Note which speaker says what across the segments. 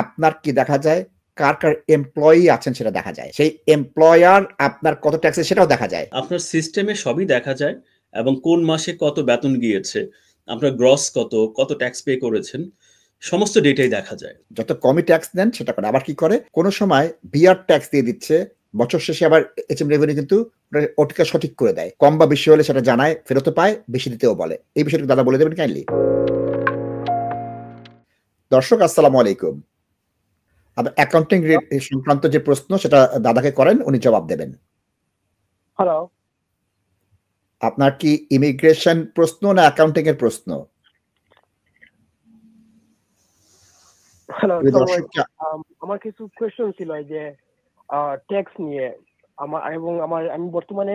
Speaker 1: আপনার কি দেখা যায় কার এমপ্লয়ি আছেন সেটা দেখা যায়, সেই এমপ্লয়ার আপনার কত ট্যাক্স সেটাও দেখা যায়।
Speaker 2: আপনার সিস্টেমে সবই দেখা যায় এবং কোন মাসে কত বেতন গিয়েছে, আপনার গ্রস কত ট্যাক্স পে করেছেন, সমস্ত ডেটাই দেখা যায়।
Speaker 1: যত কমই ট্যাক্স দেন সেটা করে। আবার কি করে কোনো সময় বিআর ট্যাক্স দিয়ে দিচ্ছে, বছর শেষে আবার এইচএম রেভিনিউ কিন্তু ওটিকে সঠিক করে দেয়, কম বা বেশি হলে সেটা জানায়, ফেরত পায়, বেশি দিতেও বলে। এই বিষয়টা দাদা বলে দেবেন কাইন্ডলি। দর্শক আসসালামু আলাইকুম। অ্যাকাউন্টিং সংক্রান্ত যে প্রশ্ন সেটা দাদাকে করেন, উনি জবাব দেবেন।
Speaker 3: হ্যালো,
Speaker 1: আপনার কি ইমিগ্রেশন প্রশ্ন না অ্যাকাউন্টিং এর প্রশ্ন?
Speaker 3: হ্যালো, আমার কিছু কোয়েশ্চেন ছিল এই যে ট্যাক্স নিয়ে। আমি বর্তমানে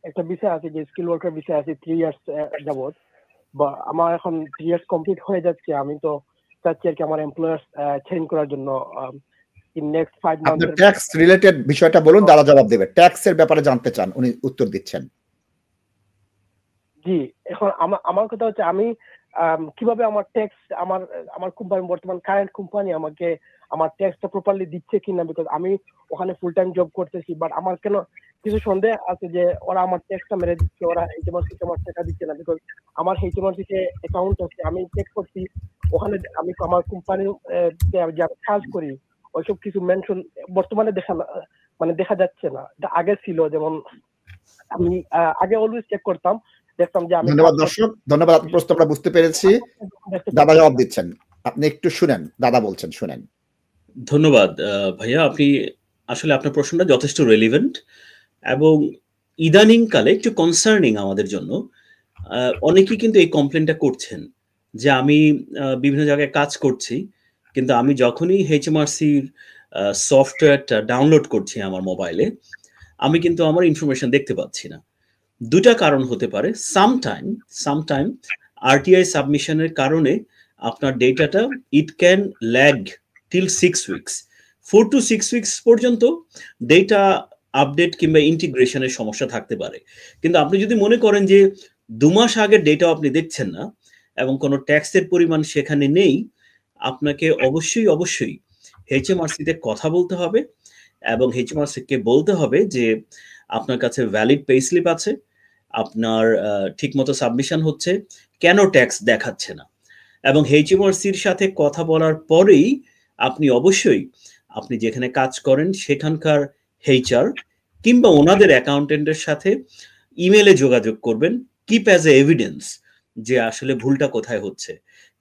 Speaker 3: একটা ভিসা আছে, যে স্কিল ওয়ার্কার ভিসা আছে 3 ইয়ার্স যাবত, বা আমার এখন 3 ইয়ার্স কমপ্লিট হয়ে যাচ্ছে। আমি তো চাচ্ছি আর কি আমার এমপ্লয়ার চেঞ্জ করার জন্য in next 5 month.
Speaker 1: Tax related বিষয়টা বলুন, দাদা জবাব দেবে। ট্যাক্স এর ব্যাপারে জানতে চান, উনি উত্তর দিচ্ছেন।
Speaker 3: জি, এখন আমার কথা হচ্ছে আমি কিভাবে আমার ট্যাক্স আমার কোম্পানি, বর্তমান কারেন্ট কোম্পানি আমাকে আমার ট্যাক্সটা প্রপারলি দিচ্ছে কিনা, বিকজ আমি ওখানে ফুল টাইম জব করতেছি, বাট আমার কেন কিছু সন্দেহ আছে যে ওরা আমার ট্যাক্সটা মেরে দিচ্ছে, ওরা এইচএমআরসি আমার টাকা দিচ্ছে না। বিকজ আমার এইচএমআরসি তে অ্যাকাউন্ট আছে, আমি চেক করছি ওখানে আমি আমার কোম্পানি যে কাজ করি ওইসব কিছু মেনশন বর্তমানে দেখা যাচ্ছে না। এটা আগে ছিল, যেমন আমি আগে অলওয়েজ চেক করতাম, দেখতাম যে আমি।
Speaker 1: ধন্যবাদ দর্শক, ধন্যবাদ। আপনার প্রশ্ন আমরা বুঝতে পেরেছি, দাদা জবাব দিচ্ছেন। আপনি একটু শুনেন, দাদা বলছেন, শুনেন।
Speaker 2: ধন্যবাদ ভাইয়া, আপনি আসলে আপনার প্রশ্নটা যথেষ্ট রেলিভেন্ট এবং ইদানিং কালে একটু কনসার্নিং আমাদের জন্য। অনেকেই কিন্তু এই কমপ্লেনটা করছেন যে আমি বিভিন্ন জায়গায় কাজ করছি, কিন্তু আমি যখনই এইচএমআরসির সফটওয়্যারটা ডাউনলোড করছি আমার মোবাইলে, আমি কিন্তু আমার ইনফরমেশন দেখতে পাচ্ছি না। দুটা কারণ হতে পারে। সামটাইম আরটিআই সাবমিশনের কারণে আপনার ডেটাটা it can lag till 6 weeks, 4 to 6 weeks পর্যন্ত ডেটা আপডেট কিংবা ইন্টিগ্রেশনের সমস্যা থাকতে পারে। কিন্তু আপনি যদি মনে করেন যে 2 মাস আগের ডেটা আপনি দেখছেন না এবং কোনো ট্যাক্সের পরিমাণ সেখানে নেই, আপনাকে অবশ্যই এইচএমআরসিতে কথা বলতে হবে এবং এইচএমআরসিকে বলতে হবে যে আপনার কাছে ভ্যালিড পে স্লিপ আছে, আপনার ঠিকমতো সাবমিশন হচ্ছে, কেন ট্যাক্স দেখাচ্ছে না। এবং এইচএমআরসির সাথে কথা বলার পরেই আপনি অবশ্যই আপনি যেখানে কাজ করেন সেখানকার এইচআর কিংবা ওনাদের অ্যাকাউন্টেন্টের সাথে ইমেলে যোগাযোগ করবেন, কিপ অ্যাজ এ এভিডেন্স যে আসলে ভুলটা কোথায় হচ্ছে।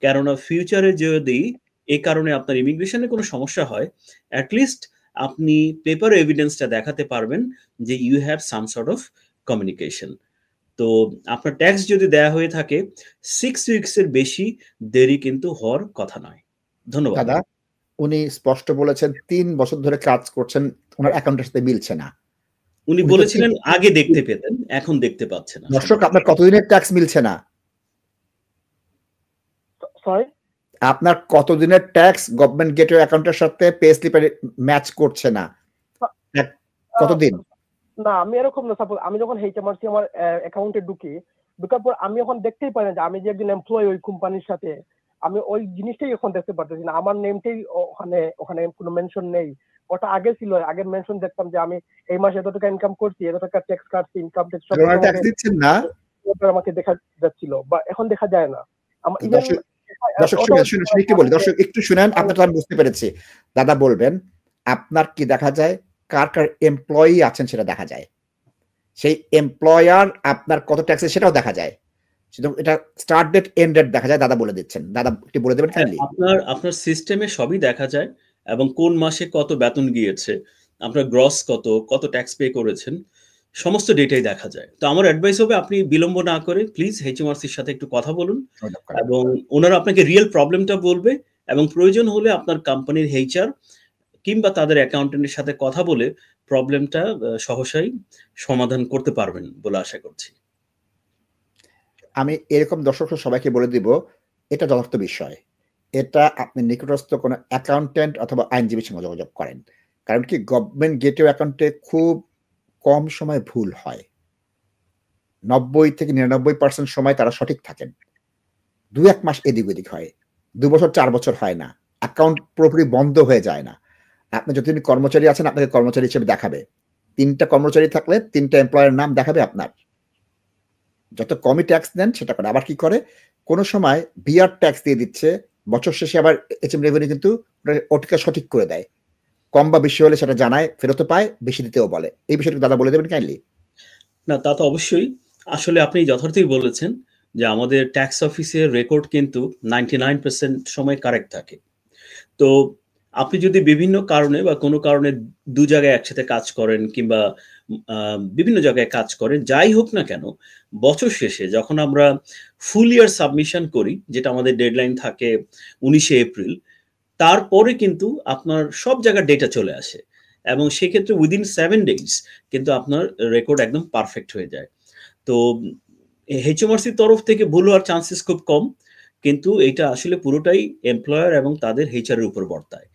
Speaker 2: কেননা ফিউচারে যদি এই কারণে আপনার ইমিগ্রেশনে কোনো সমস্যা হয়, অ্যাটলিস্ট আপনি পেপার এভিডেন্সটা দেখাতে পারবেন যে you have some sort of communication. তো আপনার ট্যাক্স যদি দেয়া হয়ে থাকে 6 উইকস এর বেশি দেরি কিন্তু হওয়ার কথা নয়। ধন্যবাদ।
Speaker 1: দাদা, উনি স্পষ্ট বলেছেন 3 বছর ধরে কাজ করছেন, ওনার অ্যাকাউন্টের সাথে মিলছে না।
Speaker 2: উনি বলেছিলেন আগে দেখতে পেতেন, এখন দেখতে পাচ্ছেন না।
Speaker 1: দর্শক, আপনার কতদিনের ট্যাক্স মিলছে না?
Speaker 3: সরি,
Speaker 1: আপনার কতদিনের ট্যাক্স গভর্নমেন্ট গেটওয়ে অ্যাকাউন্টের সাথে পে স্লিপে ম্যাচ করছে না? কতদিন?
Speaker 3: না, আমি এরকম না। সাপোজ আমি যখন এইচএমআরসি আমার অ্যাকাউন্টে ঢুকার পর আমি এখন দেখতেই পাই না যে আমি যে একজন এমপ্লয়ি ওই কোম্পানির সাথে, আমি ওই জিনিসটাই এখন দেখতে পারতেছি না। আমার নেমটাই ওখানে কোনো মেনশন নেই। ওটা আগে ছিল, আগের মেনশন দেখতাম যে আমি এই মাসে এত টাকা ইনকাম করছি, এত টাকা ট্যাক্স কাটছি, ইনকাম ট্যাক্স সব
Speaker 1: ট্যাক্স দিচ্ছেন না,
Speaker 3: আমাকে দেখা যাচ্ছিল, বা এখন দেখা যায় না।
Speaker 1: দর্শক শুনুন, একটু বলি, দর্শক একটু শুনেন, আপনারা আমি বুঝতে পেরেছি। দাদা বলবেন আপনার কি দেখা যায় কার এমপ্লয়ি আছেন সেটা দেখা যায়, সেই এমপ্লয়ার আপনার কত ট্যাক্স সেটাও দেখা যায়। এটা স্টার্ট ডেট এন্ড ডেট দেখা যায়, দাদা বলে দিচ্ছেন। দাদা একটু বলে দেবেন কাইন্ডলি।
Speaker 2: আপনার সিস্টেমে সবই দেখা যায় এবং কোন মাসে কত বেতন গিয়েছে, আপনার গ্রস কত ট্যাক্স পে করেছেন, সমস্ত ডেটাই দেখা যায়। তো আমার অ্যাডভাইস হবে আপনি বিলম্ব না করে প্লিজ এইচএমআরসির সাথে একটু কথা বলুন এবং ওনারা আপনাকে রিয়েল প্রবলেমটা বলবে এবং প্রয়োজন হলে আপনার কোম্পানির এইচআর কিংবা তাদের অ্যাকাউন্টেন্টের সাথে কথা বলে প্রবলেমটা সহসাই সমাধান করতে পারবেন বলে আশা করছি।
Speaker 1: আমি এরকম দর্শক সবাইকে বলে দিব, এটা যথার্থ বিষয়। এটা আপনি নিকটস্থ কোনো অ্যাকাউন্টেন্ট অথবা আইনজীবীর সঙ্গে যোগাযোগ করেন। কারণ কি গভর্নমেন্ট গেটওয়ে অ্যাকাউন্টে খুব কম সময় ভুল হয়, 90 থেকে 99% সময় তারা সঠিক থাকেন। 2-1 মাস এদিক ওদিক হয়, 2 বছর 4 বছর হয় না। অ্যাকাউন্ট পুরোপুরি বন্ধ হয়ে যায় না। আপনি যতদিন কর্মচারী আছেন আপনাকে কর্মচারী হিসেবে দেখাবে। 3টা কর্মচারী থাকলে 3টা এমপ্লয়ের নাম দেখাবে আপনার। যত কমই ট্যাক্স দেন সেটা করে। আবার কি করে, কোন সময় বিআর ট্যাক্স দিয়ে দিচ্ছে, বছর শেষে আবার এইচএম রেভিনিউ কিন্তু ওটিকে সঠিক করে দেয়। কম বা বেশি হলে সেটা জানায়, ফেরতও পায়, বেশি দিতেও বলে। এই বিষয়টা দাদা বলে দেবেন কাইন্ডলি।
Speaker 2: না, তা তো অবশ্যই। আসলে আপনি যথার্থই বলেছেন যে আমাদের ট্যাক্স অফিসের রেকর্ড কিন্তু 99% সময় কারেক্ট থাকে। তো আপনি যদি বিভিন্ন কারণে বা কোনো কারণে 2 জায়গায় একসাথে কাজ করেন কিংবা বিভিন্ন জায়গায় কাজ করেন, যাই হোক না কেন, বছর শেষে যখন আমরা ফুল ইয়ার সাবমিশন করি, যেটা আমাদের ডেডলাইন থাকে 19শে এপ্রিল, তারপরে কিন্তু আপনার সব জায়গার ডেটা চলে আসে এবং সেক্ষেত্রে উইদিন 7 ডেজ কিন্তু আপনার রেকর্ড একদম পারফেক্ট হয়ে যায়। তো এইচএমআরসির তরফ থেকে ভুল হওয়ার চান্সেস খুব কম, কিন্তু এটা আসলে পুরোটাই এমপ্লয়ার এবং তাদের এইচআর এর উপর বর্তায়।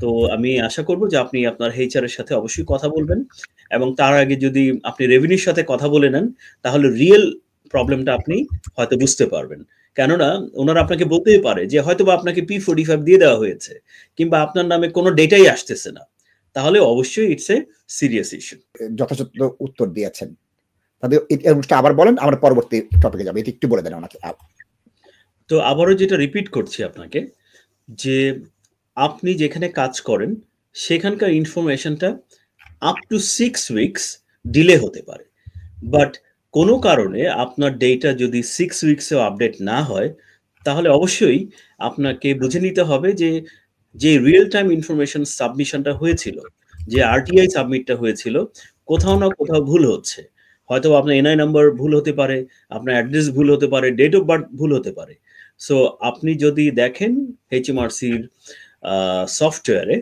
Speaker 2: তো আমি আশা করব যে আপনি আপনার এইচআর এর সাথে অবশ্যই কথা বলবেন এবং তার আগে যদি আপনি রেভিনিউর সাথে কথা বলে নেন, তাহলে রিয়েল প্রবলেমটা আপনি হয়তো বুঝতে পারবেন। কেননা ওনারা আপনাকে বলতেই পারে যে হয়তোবা আপনাকে P45 দিয়ে দেওয়া হয়েছে কিংবা আপনার নামে কোনো ডেটাই আসতেছে না। তাহলে অবশ্যই ইটস এ সিরিয়াস ইস্যু।
Speaker 1: যথাযথ উত্তর দিয়েছেন। তাহলে এই অনুষ্ঠানটা আবার বলেন, আমরা পরবর্তী টপিকে যাব। এটা একটু বলে দেন আমাকে।
Speaker 2: তো আবারও যেটা রিপিট করছি আপনাকে, যে আপনি যেখানে কাজ করেন সেখানকার ইনফরমেশনটা আপ টু 6 উইকস ডিলে হতে পারে, বাট কোনো কারণে আপনার ডেটা যদি 6 উইকসেও আপডেট না হয়, তাহলে অবশ্যই আপনাকে বুঝে নিতে হবে যে রিয়েল টাইম ইনফরমেশন সাবমিশনটা হয়েছিল, যে আরটিআই সাবমিটটা হয়েছিল, কোথাও না কোথাও ভুল হচ্ছে। হয়তো আপনার এনআই নাম্বার ভুল হতে পারে, আপনার অ্যাড্রেস ভুল হতে পারে, ডেট অফ বার্থ ভুল হতে পারে। সো আপনি যদি দেখেন এইচএমআরসির সফটওয়্যারে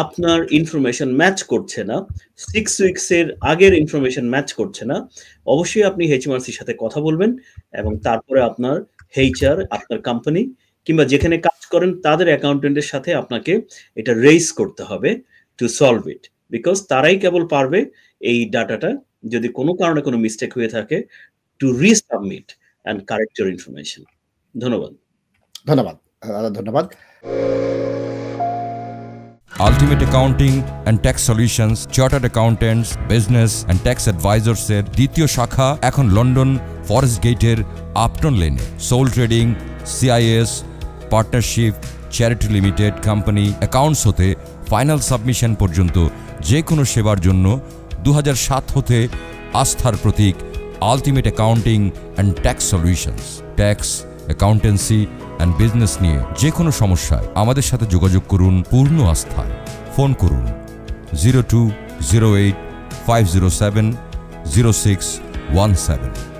Speaker 2: আপনার ইনফরমেশন ম্যাচ করছে না, 6 উইকসের আগের ইনফরমেশন ম্যাচ করছে না, অবশ্যই আপনি এইচএমআরসির সাথে কথা বলবেন এবং তারপরে আপনার এইচআর, আপনার কোম্পানি কিংবা যেখানে কাজ করেন তাদের অ্যাকাউন্টেন্টের সাথে আপনাকে এটা রেইজ করতে হবে টু সলভ ইট, বিকজ তারাই কেবল পারবে এই ডাটাটা যদি কোনো কারণে কোনো মিস্টেক হয়ে থাকে to resubmit and correct your information. ধন্যবাদ।
Speaker 1: ধন্যবাদ, ধন্যবাদ।
Speaker 4: Ultimate Accounting and Tax Solutions, Chartered Accountants, Business and Tax Advisors এর দ্বিতীয় শাখা এখন লন্ডন ফরেস্ট গেটের আপটন লেনে। Sole trading, CIS, partnership, charity limited company, accounts হতে ফাইনাল সাবমিশন পর্যন্ত যে কোনো সেবার জন্য 2007 হতে আস্থার প্রতীক ultimate accounting and tax solutions. Tax, accountancy and business নিয়ে যে কোনো সমস্যায় আমাদের সাথে যোগাযোগ করুন পূর্ণ আস্থায়। ফোন করুন 0208 507 0617।